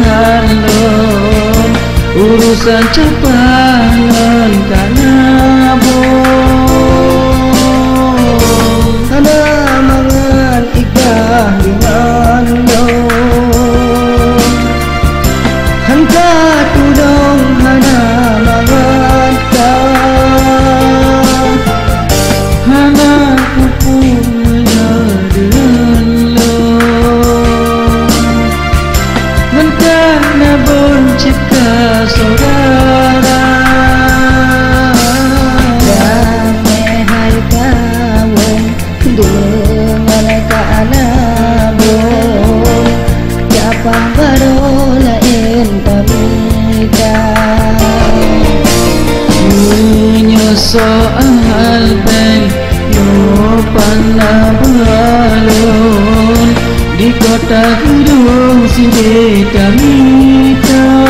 salon urusan capangan kana hana mangan igah dengan lo hangka tudong hana mangan ka hana kupunya dengan lo mentana boncika saudara damai hai kawin dengan kanabon japang baru lain pamita soal beng yo panabalon di kota gedung sini kamita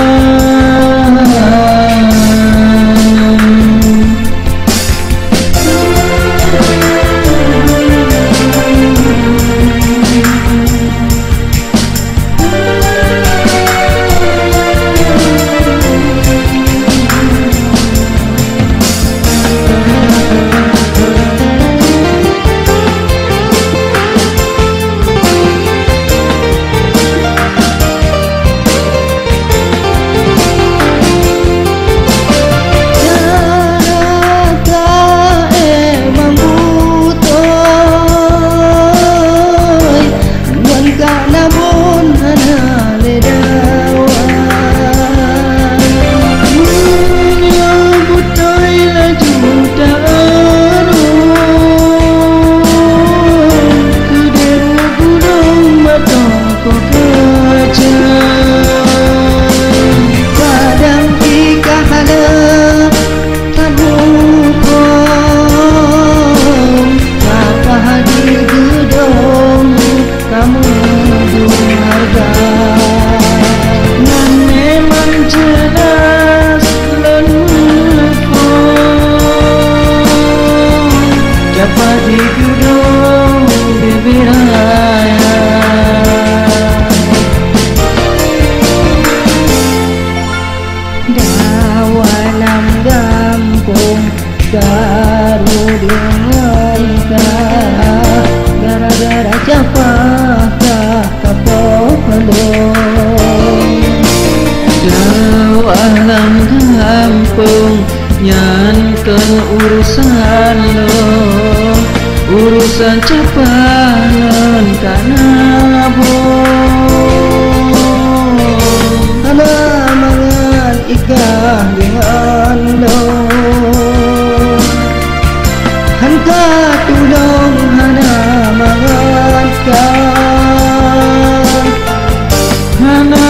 dawanam gampung garu dengan ka gara-gara capakah kapolong dawalam gampung nyankan urusan lo urusan capangan kanabon hana mangan ikah dengan lo hangka tulong hana mangan ka hana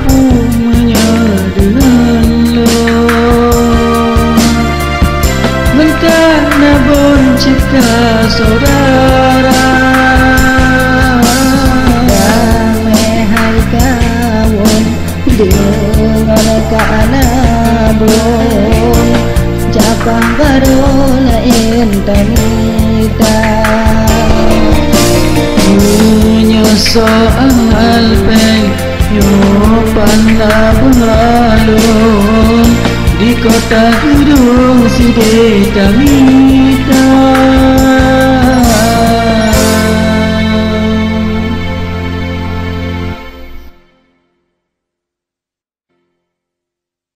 pupunya dengan lo mentana boncika saudara damai hai kawin dengan kanabon japang baru lain tanita soal peng yo panabalon di kota gedung sini kamita